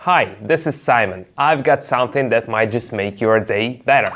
Hi, this is Simon. I've got something that might just make your day better.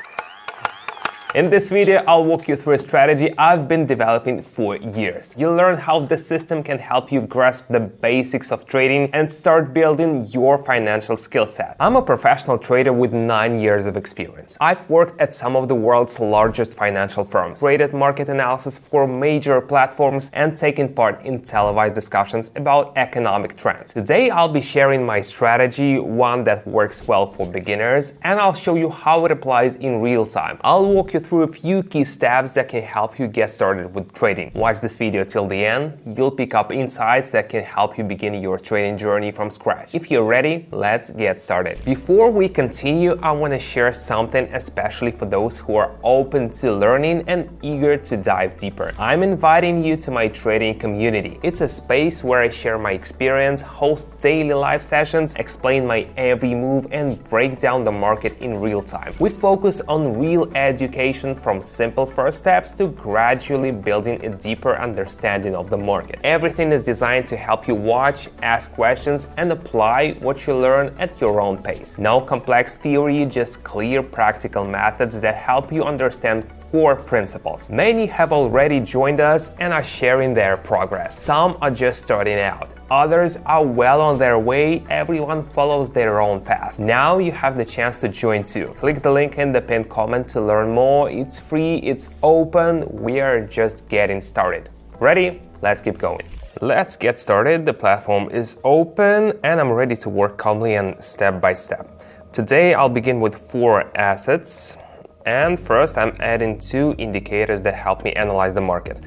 In this video, I'll walk you through a strategy I've been developing for years. You'll learn how the system can help you grasp the basics of trading and start building your financial skill set. I'm a professional trader with 9 years of experience. I've worked at some of the world's largest financial firms, traded market analysis for major platforms, and taken part in televised discussions about economic trends. Today, I'll be sharing my strategy, one that works well for beginners, and I'll show you how it applies in real time. I'll walk you through a few key steps that can help you get started with trading. Watch this video till the end. You'll pick up insights that can help you begin your trading journey from scratch. If you're ready, let's get started. Before we continue, I want to share something especially for those who are open to learning and eager to dive deeper. I'm inviting you to my trading community. It's a space where I share my experience, host daily live sessions, explain my every move, and break down the market in real time. We focus on real education from simple first steps to gradually building a deeper understanding of the market. Everything is designed to help you watch, ask questions, and apply what you learn at your own pace. No complex theory, just clear practical methods that help you understand core principles. Many have already joined us and are sharing their progress. Some are just starting out. Others are well on their way. Everyone follows their own path. Now you have the chance to join too. Click the link in the pinned comment to learn more. It's free, it's open. We are just getting started. Ready? Let's keep going. Let's get started. The platform is open and I'm ready to work calmly and step by step. Today I'll begin with 4 assets. And first, I'm adding 2 indicators that help me analyze the market.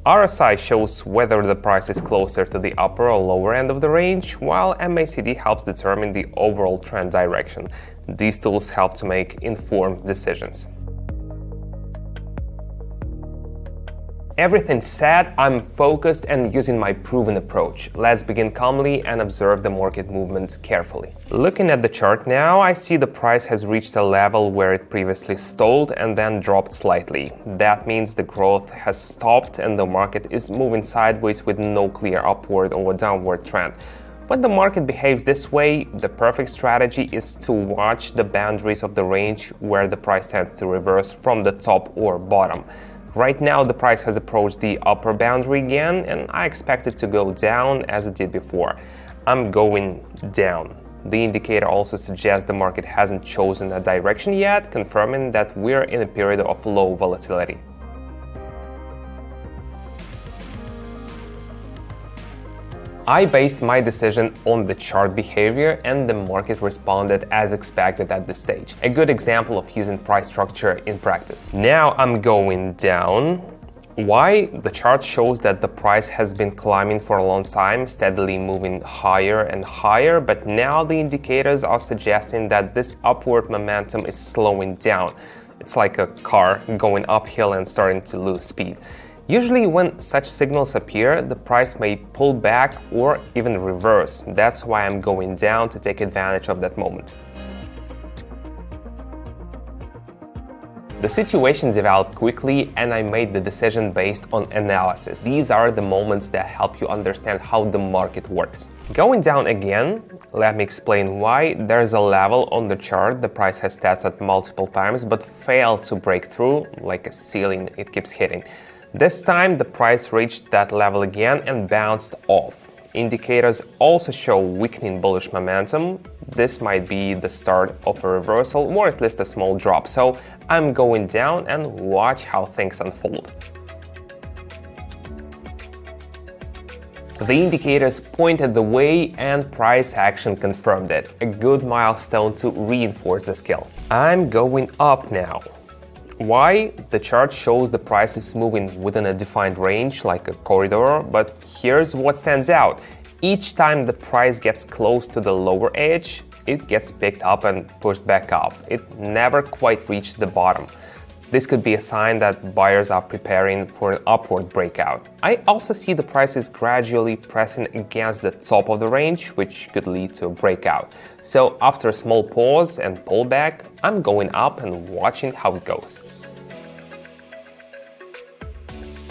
RSI shows whether the price is closer to the upper or lower end of the range, while MACD helps determine the overall trend direction. These tools help to make informed decisions. Everything set, I'm focused and using my proven approach. Let's begin calmly and observe the market movement carefully. Looking at the chart now, I see the price has reached a level where it previously stalled and then dropped slightly. That means the growth has stopped and the market is moving sideways with no clear upward or downward trend. When the market behaves this way, the perfect strategy is to watch the boundaries of the range where the price tends to reverse from the top or bottom. Right now, the price has approached the upper boundary again, and I expect it to go down as it did before. I'm going down. The indicator also suggests the market hasn't chosen a direction yet, confirming that we're in a period of low volatility. I based my decision on the chart behavior and the market responded as expected at this stage. A good example of using price structure in practice. Now I'm going down. Why? The chart shows that the price has been climbing for a long time, steadily moving higher and higher, but now the indicators are suggesting that this upward momentum is slowing down. It's like a car going uphill and starting to lose speed. Usually when such signals appear, the price may pull back or even reverse. That's why I'm going down to take advantage of that moment. The situation developed quickly and I made the decision based on analysis. These are the moments that help you understand how the market works. Going down again, let me explain why. There's a level on the chart the price has tested multiple times but failed to break through, like a ceiling it keeps hitting. This time, the price reached that level again and bounced off. Indicators also show weakening bullish momentum. This might be the start of a reversal or at least a small drop. So I'm going down and watch how things unfold. The indicators pointed the way and price action confirmed it. A good milestone to reinforce the skill. I'm going up now. Why? The chart shows the price is moving within a defined range, like a corridor, but here's what stands out. Each time the price gets close to the lower edge, it gets picked up and pushed back up. It never quite reached the bottom. This could be a sign that buyers are preparing for an upward breakout. I also see the prices gradually pressing against the top of the range, which could lead to a breakout. So after a small pause and pullback, I'm going up and watching how it goes.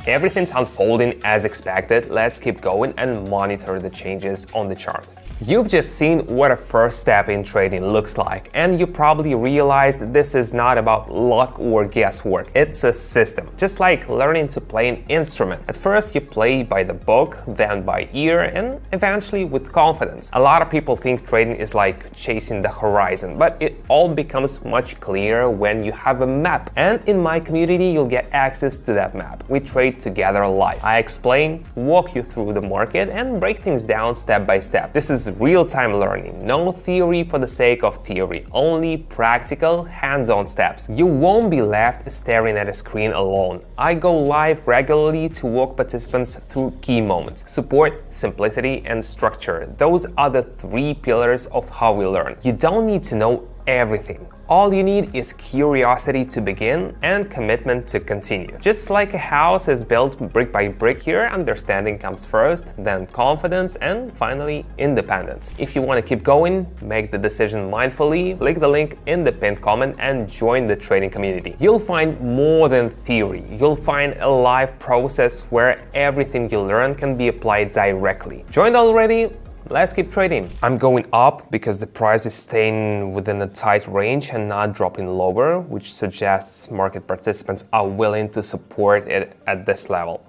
Everything's unfolding as expected. Let's keep going and monitor the changes on the chart. You've just seen what a first step in trading looks like, and you probably realized this is not about luck or guesswork. It's a system, just like learning to play an instrument. At first you play by the book, then by ear, and eventually with confidence. A lot of people think trading is like chasing the horizon, but it all becomes much clearer when you have a map. And in my community you'll get access to that map. We trade together live. I explain, walk you through the market, and break things down step by step. This is real-time learning, no theory for the sake of theory, only practical, hands-on steps. You won't be left staring at a screen alone. I go live regularly to walk participants through key moments. Support, simplicity, and structure. Those are the three pillars of how we learn. You don't need to know everything. All you need is curiosity to begin and commitment to continue. Just like a house is built brick by brick here, understanding comes first, then confidence, and finally independence. If you want to keep going, make the decision mindfully, click the link in the pinned comment and join the trading community. You'll find more than theory. You'll find a live process where everything you learn can be applied directly. Joined already? Let's keep trading. I'm going up because the price is staying within a tight range and not dropping lower, which suggests market participants are willing to support it at this level.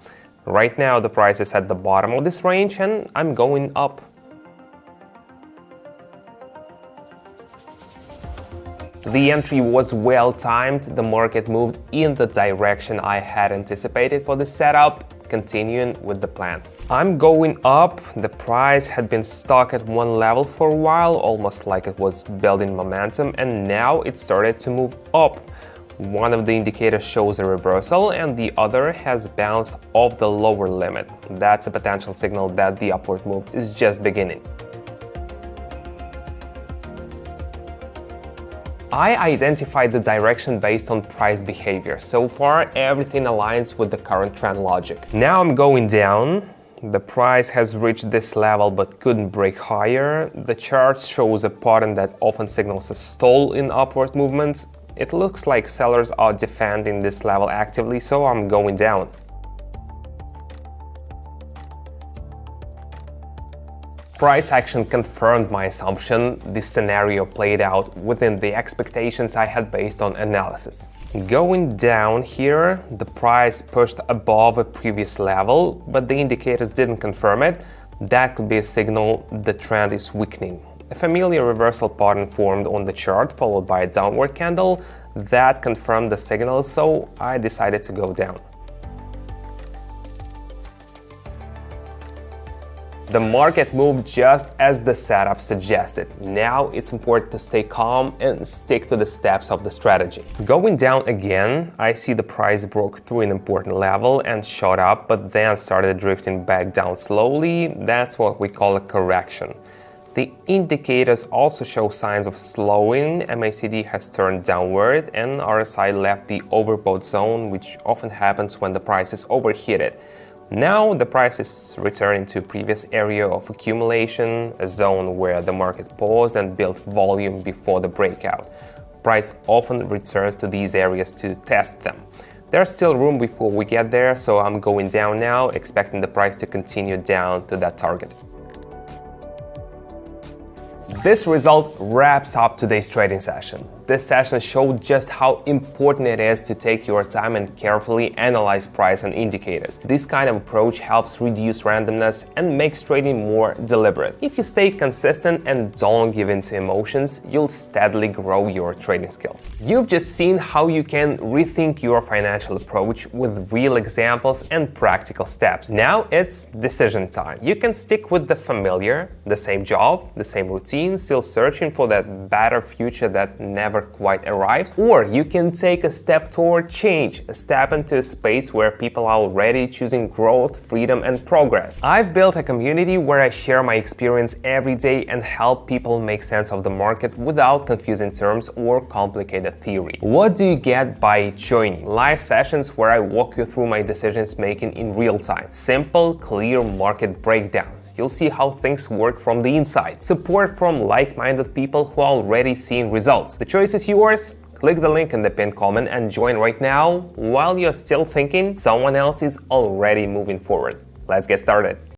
Right now, the price is at the bottom of this range and I'm going up. The entry was well timed. The market moved in the direction I had anticipated for the setup, continuing with the plan. I'm going up. The price had been stuck at one level for a while, almost like it was building momentum, and now it started to move up. One of the indicators shows a reversal and the other has bounced off the lower limit. That's a potential signal that the upward move is just beginning. I identified the direction based on price behavior. So far, everything aligns with the current trend logic. Now I'm going down. The price has reached this level but couldn't break higher. The chart shows a pattern that often signals a stall in upward movements. It looks like sellers are defending this level actively, so I'm going down. Price action confirmed my assumption. This scenario played out within the expectations I had based on analysis. Going down here, the price pushed above a previous level, but the indicators didn't confirm it. That could be a signal the trend is weakening. A familiar reversal pattern formed on the chart, followed by a downward candle. That confirmed the signal, so I decided to go down. The market moved just as the setup suggested. Now it's important to stay calm and stick to the steps of the strategy. Going down again, I see the price broke through an important level and shot up, but then started drifting back down slowly. That's what we call a correction. The indicators also show signs of slowing. MACD has turned downward and RSI left the overbought zone, which often happens when the price is overheated. Now the price is returning to previous area of accumulation, a zone where the market paused and built volume before the breakout. Price often returns to these areas to test them. There's still room before we get there, so I'm going down now, expecting the price to continue down to that target. This result wraps up today's trading session. This session showed just how important it is to take your time and carefully analyze price and indicators. This kind of approach helps reduce randomness and makes trading more deliberate. If you stay consistent and don't give in to emotions, you'll steadily grow your trading skills. You've just seen how you can rethink your financial approach with real examples and practical steps. Now it's decision time. You can stick with the familiar, the same job, the same routine, still searching for that better future that never quite arrives, or you can take a step toward change, a step into a space where people are already choosing growth, freedom, and progress. I've built a community where I share my experience every day and help people make sense of the market without confusing terms or complicated theory. What do you get by joining? Live sessions where I walk you through my decisions making in real time. Simple, clear market breakdowns. You'll see how things work from the inside. Support from like-minded people who are already seeing results. The choice is yours. Click the link in the pinned comment and join right now. While you're still thinking, someone else is already moving forward. Let's get started.